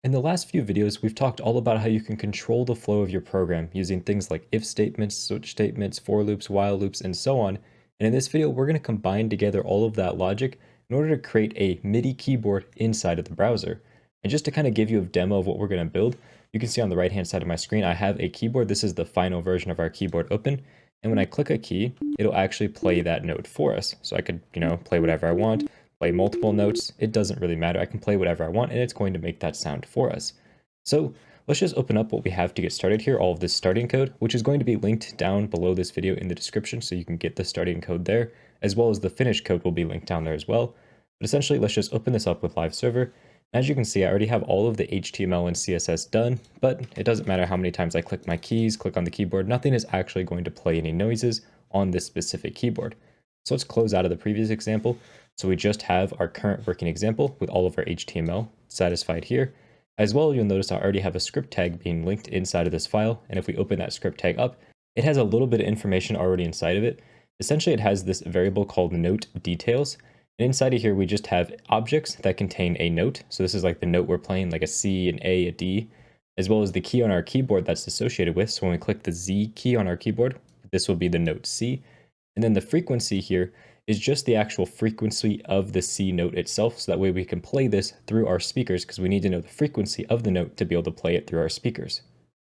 In the last few videos, we've talked all about how you can control the flow of your program using things like if statements, switch statements, for loops, while loops, and so on. And in this video, we're going to combine together all of that logic in order to create a MIDI keyboard inside of the browser. And just to kind of give you a demo of what we're going to build, you can see on the right-hand side of my screen, I have a keyboard. This is the final version of our keyboard open. And when I click a key, it'll actually play that note for us. So I could, play whatever I want, play multiple notes. It doesn't really matter. I can play whatever I want and it's going to make that sound for us. So let's just open up what we have to get started here, all of this starting code, which is going to be linked down below this video in the description so you can get the starting code there, as well as the finished code will be linked down there as well. But essentially, let's just open this up with Live Server. As you can see, I already have all of the HTML and CSS done, but it doesn't matter how many times I click my keys, click on the keyboard, nothing is actually going to play any noises on this specific keyboard. So let's close out of the previous example. So we just have our current working example with all of our HTML satisfied here. As well, you'll notice I already have a script tag being linked inside of this file. And if we open that script tag up, it has a little bit of information already inside of it. Essentially, it has this variable called note details. And inside of here, we just have objects that contain a note. So this is like the note we're playing, like a C, an A, a D, as well as the key on our keyboard that's associated with. So when we click the Z key on our keyboard, this will be the note C. And then the frequency here is just the actual frequency of the C note itself. So that way we can play this through our speakers because we need to know the frequency of the note to be able to play it through our speakers.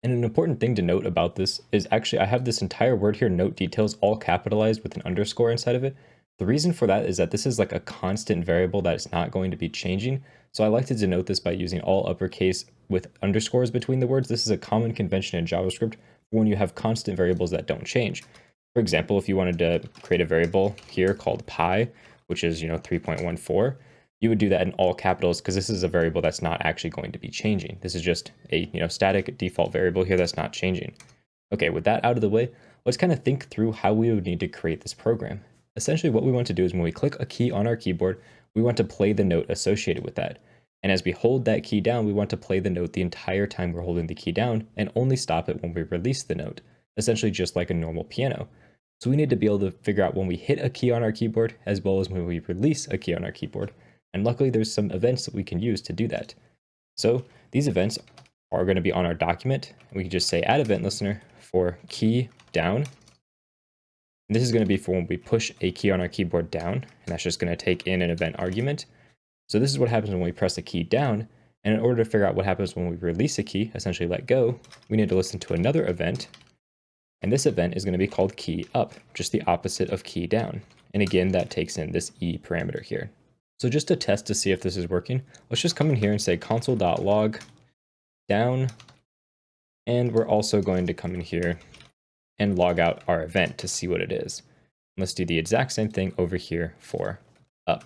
And an important thing to note about this is actually I have this entire word here, note details, all capitalized with an underscore inside of it. The reason for that is that this is like a constant variable that is not going to be changing. So I like to denote this by using all uppercase with underscores between the words. This is a common convention in JavaScript when you have constant variables that don't change. For example, if you wanted to create a variable here called pi, which is 3.14, you would do that in all capitals because this is a variable that's not actually going to be changing. This is just a static default variable here that's not changing. Okay, with that out of the way, let's kind of think through how we would need to create this program. Essentially, what we want to do is when we click a key on our keyboard, we want to play the note associated with that. And as we hold that key down, we want to play the note the entire time we're holding the key down and only stop it when we release the note, essentially just like a normal piano. So we need to be able to figure out when we hit a key on our keyboard as well as when we release a key on our keyboard. And luckily there's some events that we can use to do that. So these events are going to be on our document. We can just say add event listener for key down. And this is going to be for when we push a key on our keyboard down, and that's just going to take in an event argument. So this is what happens when we press a key down. And in order to figure out what happens when we release a key, essentially let go, we need to listen to another event. And this event is going to be called key up, just the opposite of key down. And again, that takes in this E parameter here. So just to test to see if this is working, let's just come in here and say console.log down. And we're also going to come in here and log out our event to see what it is. Let's do the exact same thing over here for up.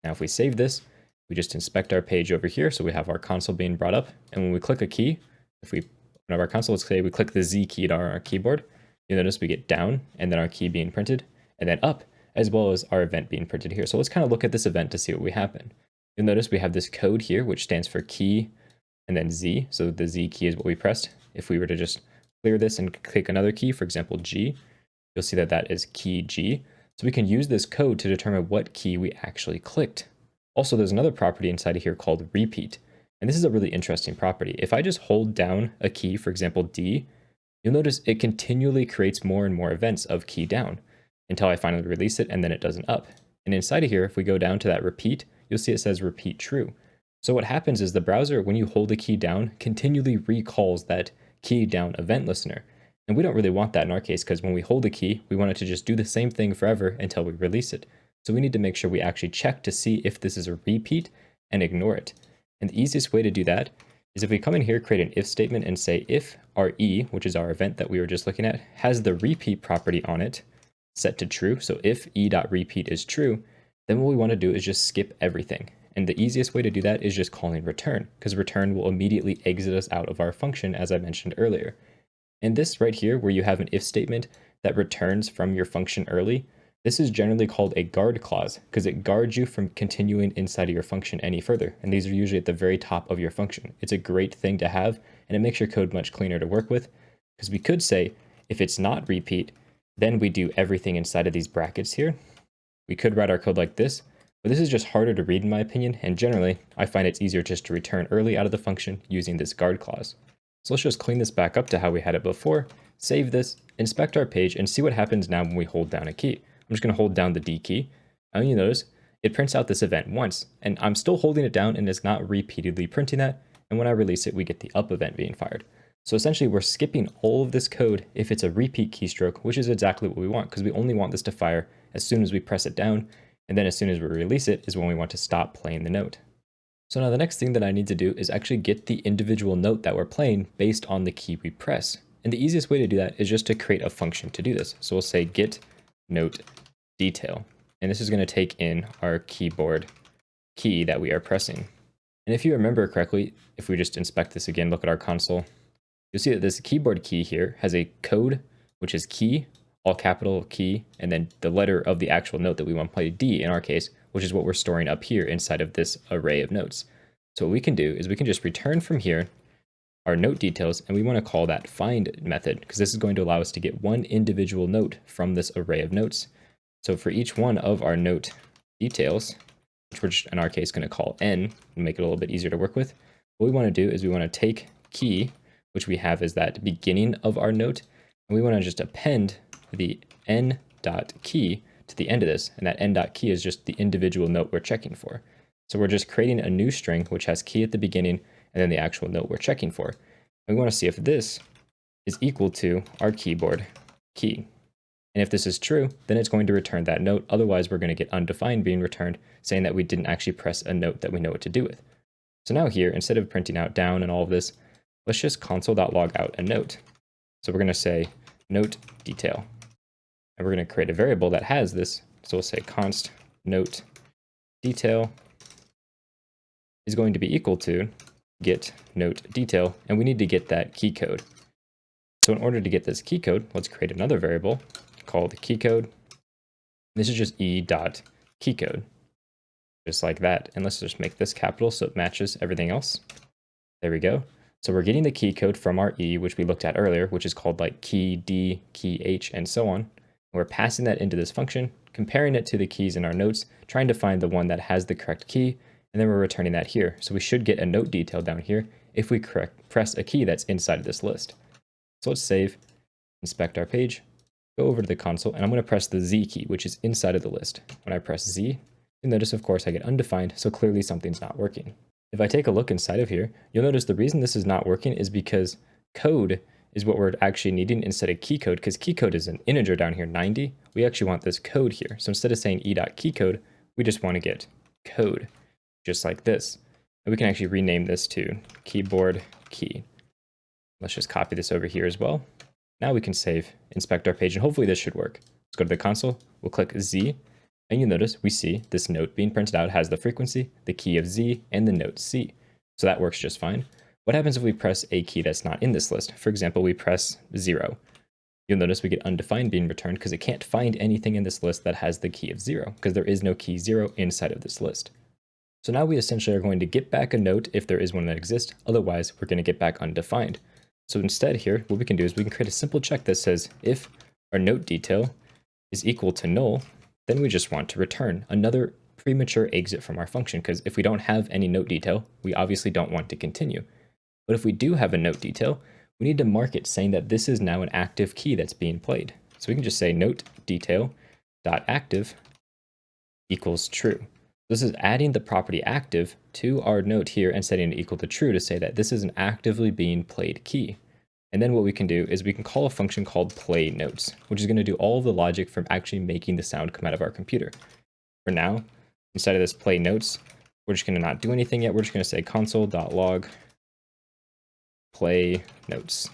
Now, if we save this, we just inspect our page over here. So we have our console being brought up. And when we click a key, if we open up our console, let's say we click the Z key on our keyboard, you'll notice we get down and then our key being printed and then up, as well as our event being printed here. So let's kind of look at this event to see what we happen. You'll notice we have this code here, which stands for key and then Z. So the Z key is what we pressed. If we were to just clear this and click another key, for example, G, you'll see that that is key G. So we can use this code to determine what key we actually clicked. Also, there's another property inside of here called repeat. And this is a really interesting property. If I just hold down a key, for example, D, you'll notice it continually creates more and more events of key down until I finally release it and then it does an up. And inside of here, if we go down to that repeat, you'll see it says repeat true. So what happens is the browser, when you hold a key down, continually recalls that key down event listener. And we don't really want that in our case because when we hold a key, we want it to just do the same thing forever until we release it. So we need to make sure we actually check to see if this is a repeat and ignore it. And the easiest way to do that is if we come in here, create an if statement and say if our E, which is our event that we were just looking at, has the repeat property on it set to true. So if e.repeat is true, then what we want to do is just skip everything. And the easiest way to do that is just calling return, because return will immediately exit us out of our function, as I mentioned earlier. And this right here, where you have an if statement that returns from your function early, this is generally called a guard clause because it guards you from continuing inside of your function any further. And these are usually at the very top of your function. It's a great thing to have, and it makes your code much cleaner to work with. Because we could say, if it's not repeat, then we do everything inside of these brackets here. We could write our code like this, But this is just harder to read in my opinion, and generally, I find it's easier just to return early out of the function using this guard clause. So let's just clean this back up to how we had it before, save this, inspect our page, and see what happens now when we hold down a key. I'm just going to hold down the D key, and you notice it prints out this event once, and I'm still holding it down and it's not repeatedly printing that, and when I release it, we get the up event being fired. So essentially, we're skipping all of this code if it's a repeat keystroke, which is exactly what we want, because we only want this to fire as soon as we press it down, and then as soon as we release it is when we want to stop playing the note. So now the next thing that I need to do is actually get the individual note that we're playing based on the key we press. And the easiest way to do that is just to create a function to do this. So we'll say get note detail. And this is going to take in our keyboard key that we are pressing. And if you remember correctly, if we just inspect this again, look at our console, you'll see that this keyboard key here has a code, which is key, all capital key, and then the letter of the actual note that we want to play, D in our case, which is what we're storing up here inside of this array of notes. So what we can do is we can just return from here our note details, and we want to call that find method, because this is going to allow us to get one individual note from this array of notes. So for each one of our note details, which we're just in our case going to call n and make it a little bit easier to work with, what we want to do is we want to take key, which we have as that beginning of our note, and we want to just append the n.key to the end of this, and that n.key is just the individual note we're checking for. So we're just creating a new string which has key at the beginning and then the actual note we're checking for. And we want to see if this is equal to our keyboard key. And if this is true, then it's going to return that note. Otherwise, we're going to get undefined being returned, saying that we didn't actually press a note that we know what to do with. So now here, instead of printing out down and all of this, let's just console.log out a note. So we're going to say note detail. And we're going to create a variable that has this. So we'll say const note detail is going to be equal to get note detail, and we need to get that key code. So in order to get this key code, let's create another variable called key code. This is just e.keycode, just like that. And let's just make this capital so it matches everything else. There we go. So we're getting the key code from our e, which we looked at earlier, which is called like key d, key h, and so on. We're passing that into this function, comparing it to the keys in our notes, trying to find the one that has the correct key, and then we're returning that here. So we should get a note detail down here if we press a key that's inside of this list. So let's save, inspect our page, go over to the console, and I'm going to press the Z key, which is inside of the list. When I press Z, you'll notice, of course, I get undefined, so clearly something's not working. If I take a look inside of here, you'll notice the reason this is not working is because code is what we're actually needing instead of key code, because key code is an integer down here, 90. We actually want this code here. So instead of saying e.keycode, we just want to get code, just like this. And we can actually rename this to keyboard key. Let's just copy this over here as well. Now we can save, inspect our page, and hopefully this should work. Let's go to the console, we'll click Z, and you'll notice we see this note being printed out has the frequency, the key of Z, and the note C. So that works just fine. What happens if we press a key that's not in this list? For example, we press 0. You'll notice we get undefined being returned because it can't find anything in this list that has the key of 0, because there is no key 0 inside of this list. So now we essentially are going to get back a note if there is one that exists, otherwise we're going to get back undefined. So instead here, what we can do is we can create a simple check that says if our note detail is equal to null, then we just want to return another premature exit from our function, because if we don't have any note detail, we obviously don't want to continue. But if we do have a note detail, we need to mark it saying that this is now an active key that's being played. So we can just say note detail dot active equals true. This is adding the property active to our note here and setting it equal to true to say that this is an actively being played key. And then what we can do is we can call a function called play notes, which is going to do all of the logic from actually making the sound come out of our computer. For now, inside of this play notes, we're just going to not do anything yet. We're just going to say console.log play notes.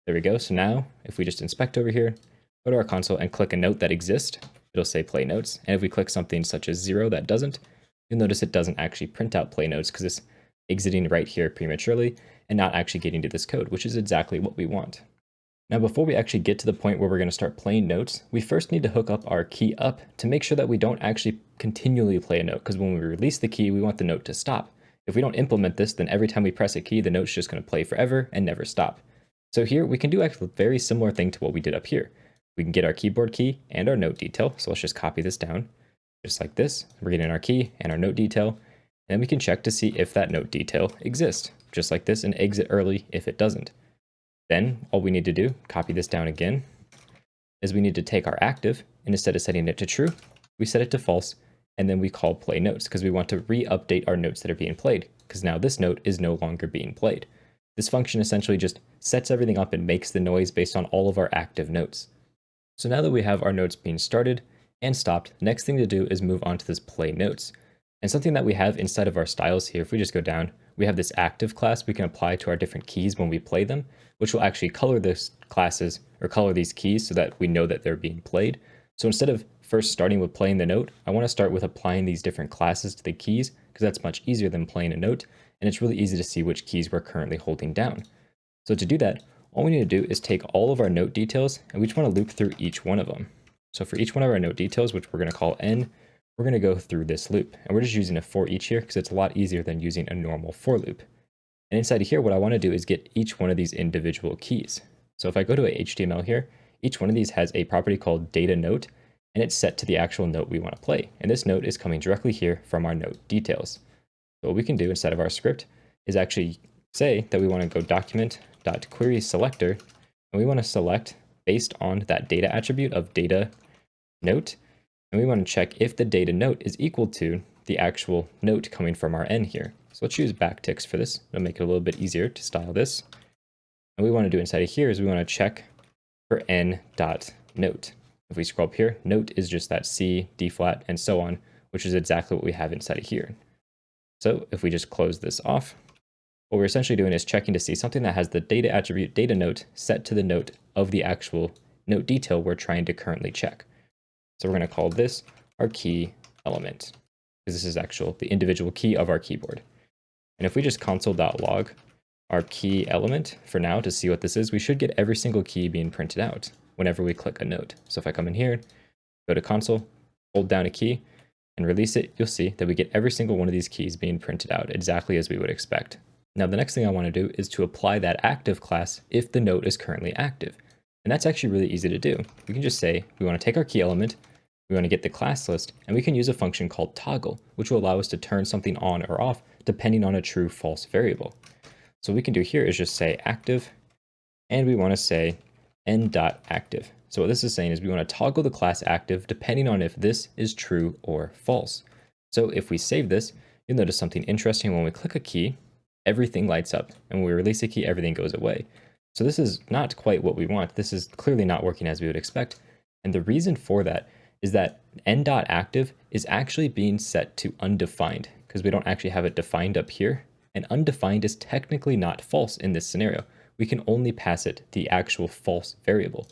There we go. So now if we just inspect over here, go to our console and click a note that exists, it'll say play notes. And if we click something such as 0 that doesn't, you'll notice it doesn't actually print out play notes because it's exiting right here prematurely and not actually getting to this code, which is exactly what we want. Now, before we actually get to the point where we're going to start playing notes, we first need to hook up our key up to make sure that we don't actually continually play a note, because when we release the key, we want the note to stop. If we don't implement this, then every time we press a key, the note's just going to play forever and never stop. So here we can do actually a very similar thing to what we did up here. We can get our keyboard key and our note detail. So let's just copy this down. just like this. We're getting our key and our note detail. And then we can check to see if that note detail exists, just like this, and exit early if it doesn't. Then all we need to do, copy this down again, is we need to take our active, and instead of setting it to true, we set it to false, and then we call play notes because we want to re-update our notes that are being played, because now this note is no longer being played. This function essentially just sets everything up and makes the noise based on all of our active notes. So now that we have our notes being started and stopped, the next thing to do is move on to this play notes. And something that we have inside of our styles here, if we just go down, we have this active class we can apply to our different keys when we play them, which will actually color these classes or color these keys so that we know that they're being played. So instead of first starting with playing the note, I want to start with applying these different classes to the keys because that's much easier than playing a note, and it's really easy to see which keys we're currently holding down. So to do that, all we need to do is take all of our note details and we just want to loop through each one of them. So for each one of our note details, which we're going to call n, we're going to go through this loop. And we're just using a for each here because it's a lot easier than using a normal for loop. And inside of here, what I want to do is get each one of these individual keys. So if I go to a HTML here, each one of these has a property called data note, and it's set to the actual note we want to play. And this note is coming directly here from our note details. So what we can do instead of our script is actually say that we want to go document.querySelector, and we want to select based on that data attribute of data note, and we want to check if the data note is equal to the actual note coming from our n here. So let's use backticks for this. It'll make it a little bit easier to style this. And what we want to do inside of here is we want to check for n.note. If we scroll up here, note is just that C, D flat, and so on, which is exactly what we have inside of here. So if we just close this off, what we're essentially doing is checking to see something that has the data attribute data note set to the note of the actual note detail we're trying to currently check. So we're going to call this our key element, because this is the individual key of our keyboard. And if we just console.log our key element for now to see what this is, we should get every single key being printed out whenever we click a note. So if I come in here, go to console, hold down a key, and release it, you'll see that we get every single one of these keys being printed out exactly as we would expect. Now, the next thing I want to do is to apply that active class if the note is currently active. And that's actually really easy to do. We can just say we want to take our key element, we want to get the class list, and we can use a function called toggle, which will allow us to turn something on or off depending on a true false variable. So what we can do here is just say active, and we want to say n.active. So what this is saying is we want to toggle the class active depending on if this is true or false. So if we save this, you'll notice something interesting. When we click a key, everything lights up, and when we release a key, everything goes away. So this is not quite what we want. This is clearly not working as we would expect. And the reason for that is that n.active is actually being set to undefined because we don't actually have it defined up here. And undefined is technically not false in this scenario. We can only pass it the actual false variable.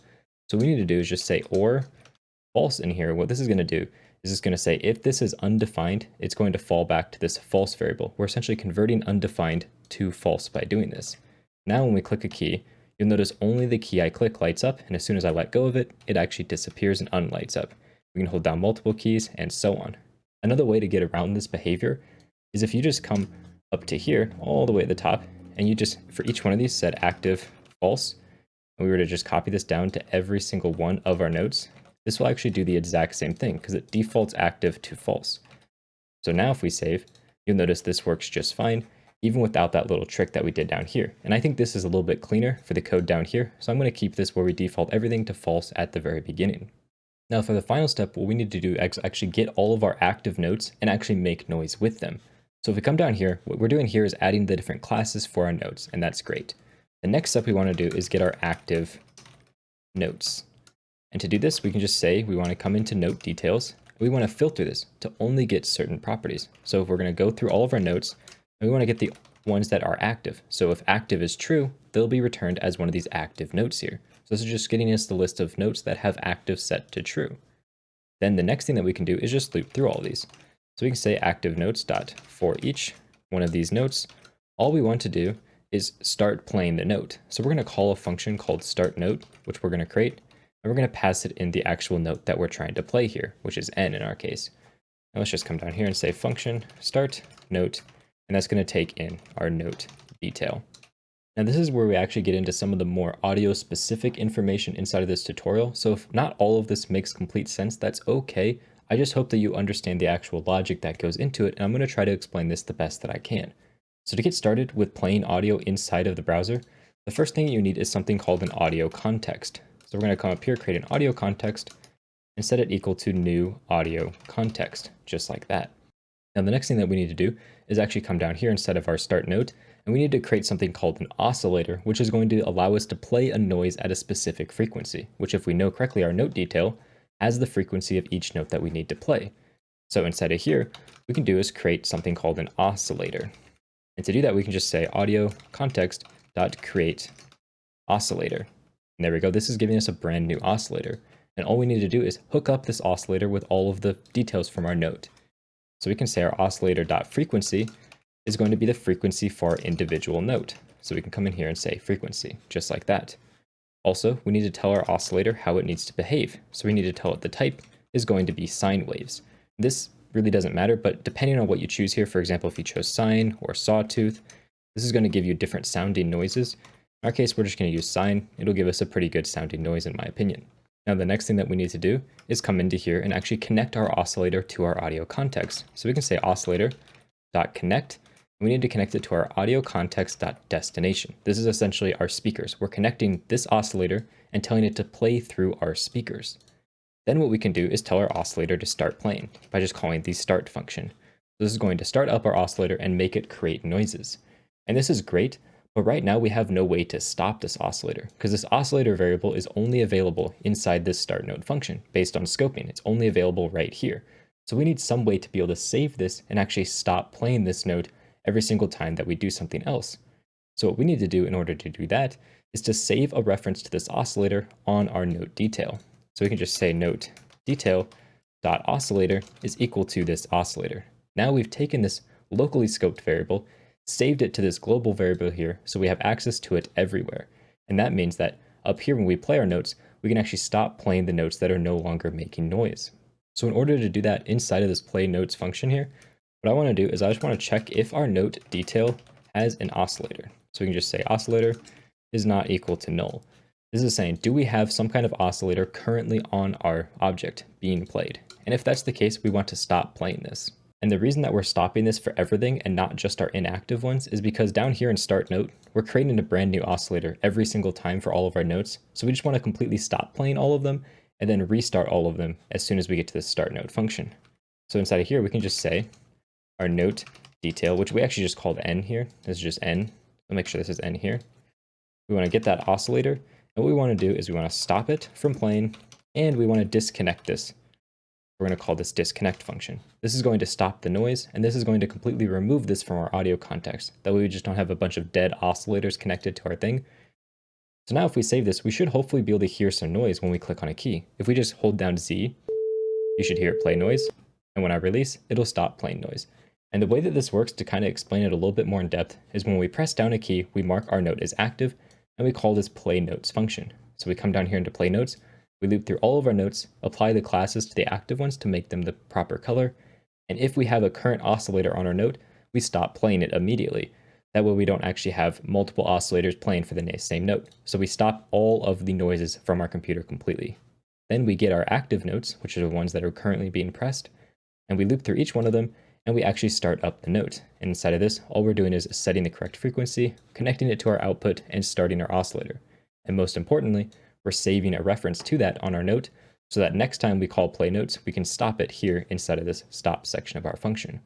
So what we need to do is just say or false in here. What this is going to do is it's going to say if this is undefined, it's going to fall back to this false variable. We're essentially converting undefined to false by doing this. Now when we click a key, you'll notice only the key I click lights up, and as soon as I let go of it, it actually disappears and unlights up. We can hold down multiple keys and so on. Another way to get around this behavior is if you just come up to here, all the way at the top, and you just, for each one of these, set active false, and we were to just copy this down to every single one of our notes, this will actually do the exact same thing because it defaults active to false. So now if we save, you'll notice this works just fine, even without that little trick that we did down here. And I think this is a little bit cleaner for the code down here, so I'm going to keep this where we default everything to false at the very beginning. Now for the final step, what we need to do is actually get all of our active notes and actually make noise with them. So if we come down here, what we're doing here is adding the different classes for our notes, and that's great. The next step we want to do is get our active notes. And to do this, we can just say we want to come into note details. We want to filter this to only get certain properties. So if we're going to go through all of our notes, we want to get the ones that are active. So if active is true, they'll be returned as one of these active notes here. So this is just getting us the list of notes that have active set to true. Then the next thing that we can do is just loop through all these. So we can say active notes dot for each one of these notes. All we want to do is start playing the note. So we're going to call a function called start note, which we're going to create, and we're going to pass it in the actual note that we're trying to play here, which is n in our case. Now let's just come down here and say function start note, and that's going to take in our note detail. Now this is where we actually get into some of the more audio specific information inside of this tutorial. So if not all of this makes complete sense, that's okay. I just hope that you understand the actual logic that goes into it, and I'm going to try to explain this the best that I can. So to get started with playing audio inside of the browser, the first thing you need is something called an audio context. So we're going to come up here, create an audio context, and set it equal to new audio context, just like that. Now the next thing that we need to do is actually come down here instead of our start note, and we need to create something called an oscillator, which is going to allow us to play a noise at a specific frequency, which if we know correctly, our note detail has the frequency of each note that we need to play. So inside of here, we can do is create something called an oscillator. And to do that, we can just say audio context dot create oscillator. And there we go. This is giving us a brand new oscillator. And all we need to do is hook up this oscillator with all of the details from our note. So we can say our oscillator.frequency is going to be the frequency for our individual note. So we can come in here and say frequency, just like that. Also, we need to tell our oscillator how it needs to behave. So we need to tell it the type is going to be sine waves. This really doesn't matter, but depending on what you choose here, for example, if you chose sine or sawtooth, this is going to give you different sounding noises. In our case, we're just going to use sine. It'll give us a pretty good sounding noise in my opinion. Now the next thing that we need to do is come into here and actually connect our oscillator to our audio context. So we can say oscillator.connect. We need to connect it to our audio context.destination. This is essentially our speakers. We're connecting this oscillator and telling it to play through our speakers. Then what we can do is tell our oscillator to start playing by just calling the start function. This is going to start up our oscillator and make it create noises. And this is great, but right now we have no way to stop this oscillator because this oscillator variable is only available inside this start node function based on scoping. It's only available right here. So we need some way to be able to save this and actually stop playing this note every single time that we do something else. So what we need to do in order to do that is to save a reference to this oscillator on our note detail. So we can just say note detail dot oscillator is equal to this oscillator. Now we've taken this locally scoped variable, saved it to this global variable here, so we have access to it everywhere. And that means that up here when we play our notes, we can actually stop playing the notes that are no longer making noise. So in order to do that inside of this play notes function here, what I want to do is I just want to check if our note detail has an oscillator. So we can just say oscillator is not equal to null. This is saying, do we have some kind of oscillator currently on our object being played? And if that's the case, we want to stop playing this. And the reason that we're stopping this for everything and not just our inactive ones is because down here in start note, we're creating a brand new oscillator every single time for all of our notes. So we just want to completely stop playing all of them and then restart all of them as soon as we get to the start note function. So inside of here, we can just say our note detail, which we actually just called n here. This is just n. I'll make sure this is n here. We want to get that oscillator. And what we want to do is we want to stop it from playing and we want to disconnect this. We're going to call this disconnect function. This is going to stop the noise, and this is going to completely remove this from our audio context. That way we just don't have a bunch of dead oscillators connected to our thing. So now if we save this, we should hopefully be able to hear some noise when we click on a key. If we just hold down Z, you should hear it play noise. And when I release, it'll stop playing noise. And the way that this works, to kind of explain it a little bit more in depth, is when we press down a key, we mark our note as active, and we call this play notes function. So we come down here into play notes, we loop through all of our notes, apply the classes to the active ones to make them the proper color. And if we have a current oscillator on our note, we stop playing it immediately. That way we don't actually have multiple oscillators playing for the same note. So we stop all of the noises from our computer completely. Then we get our active notes, which are the ones that are currently being pressed, and we loop through each one of them, and we actually start up the note. And inside of this, all we're doing is setting the correct frequency, connecting it to our output, and starting our oscillator. And most importantly, we're saving a reference to that on our note so that next time we call play notes, we can stop it here inside of this stop section of our function.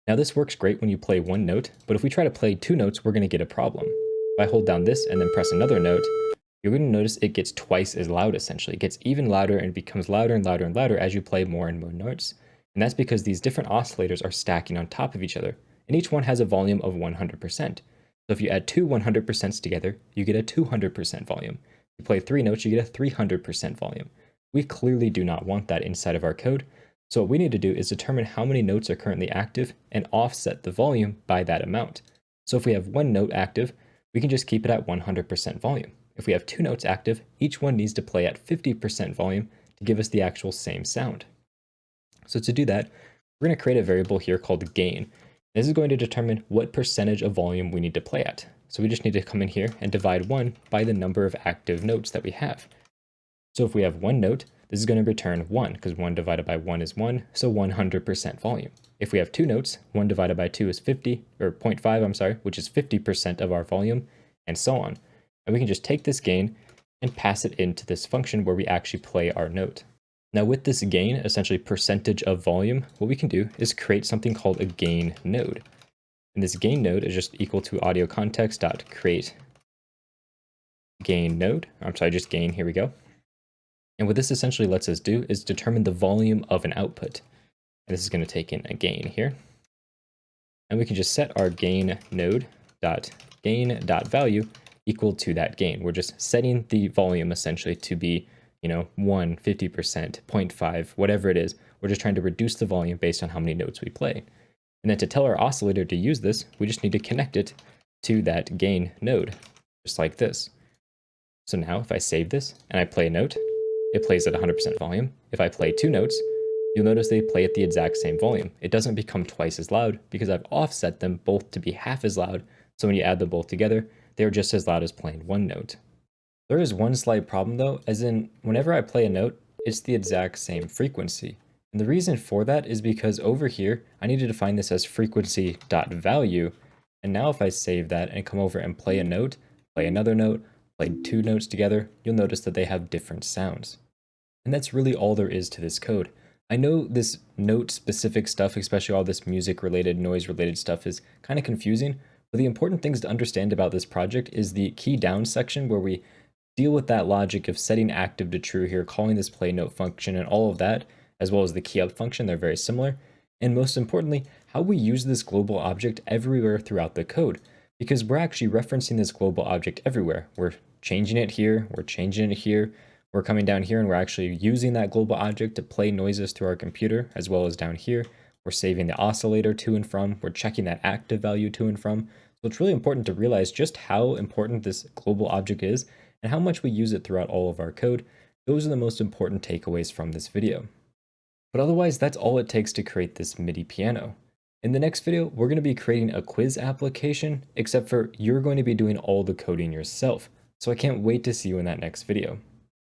Now this works great when you play one note, but if we try to play two notes, we're going to get a problem. If I hold down this and then press another note, you're going to notice it gets twice as loud essentially. It gets even louder and becomes louder and louder and louder as you play more and more notes. And that's because these different oscillators are stacking on top of each other, and each one has a volume of 100%. So if you add two 100%s together, you get a 200% volume. If you play three notes, you get a 300% volume. We clearly do not want that inside of our code, so what we need to do is determine how many notes are currently active and offset the volume by that amount. So if we have one note active, we can just keep it at 100% volume. If we have two notes active, each one needs to play at 50% volume to give us the actual same sound. So to do that, we're going to create a variable here called gain. This is going to determine what percentage of volume we need to play at. So we just need to come in here and divide 1 by the number of active notes that we have. So if we have one note this is going to return 1, because 1 divided by 1 is 1, so 100% volume. If we have two notes, 1 divided by 2 is 50, or 0.5, I'm sorry, which is 50% of our volume, and so on. And we can just take this gain and pass it into this function where we actually play our note. Now with this gain, essentially percentage of volume, what we can do is create something called a gain node. And this gain node is just equal to audio context.create gain node. I'm sorry, just gain, here we go. And what this essentially lets us do is determine the volume of an output. And this is going to take in a gain here. And we can just set our gain node dot gain dot value equal to that gain. We're just setting the volume essentially to be, 1, 50%, 0.5, whatever it is. We're just trying to reduce the volume based on how many notes we play. And then to tell our oscillator to use this, we just need to connect it to that gain node, just like this. So now if I save this and I play a note, it plays at 100% volume. If I play two notes, you'll notice they play at the exact same volume. It doesn't become twice as loud because I've offset them both to be half as loud. So when you add them both together, they're just as loud as playing one note. There is one slight problem though, as in whenever I play a note, it's the exact same frequency. And the reason for that is because over here, I need to define this as frequency.value. And now if I save that and come over and play a note, play another note, play two notes together, you'll notice that they have different sounds. And that's really all there is to this code. I know this note specific stuff, especially all this music related, noise related stuff is kind of confusing, but the important things to understand about this project is the key down section where we deal with that logic of setting active to true here, calling this play note function and all of that, as well as the key up function. They're very similar. And most importantly, how we use this global object everywhere throughout the code, because we're actually referencing this global object everywhere. We're changing it here, we're changing it here, we're coming down here and we're actually using that global object to play noises through our computer, as well as down here. We're saving the oscillator to and from, we're checking that active value to and from. So it's really important to realize just how important this global object is and how much we use it throughout all of our code. Those are the most important takeaways from this video. But otherwise, that's all it takes to create this MIDI piano. In the next video, we're going to be creating a quiz application, except for you're going to be doing all the coding yourself. So I can't wait to see you in that next video.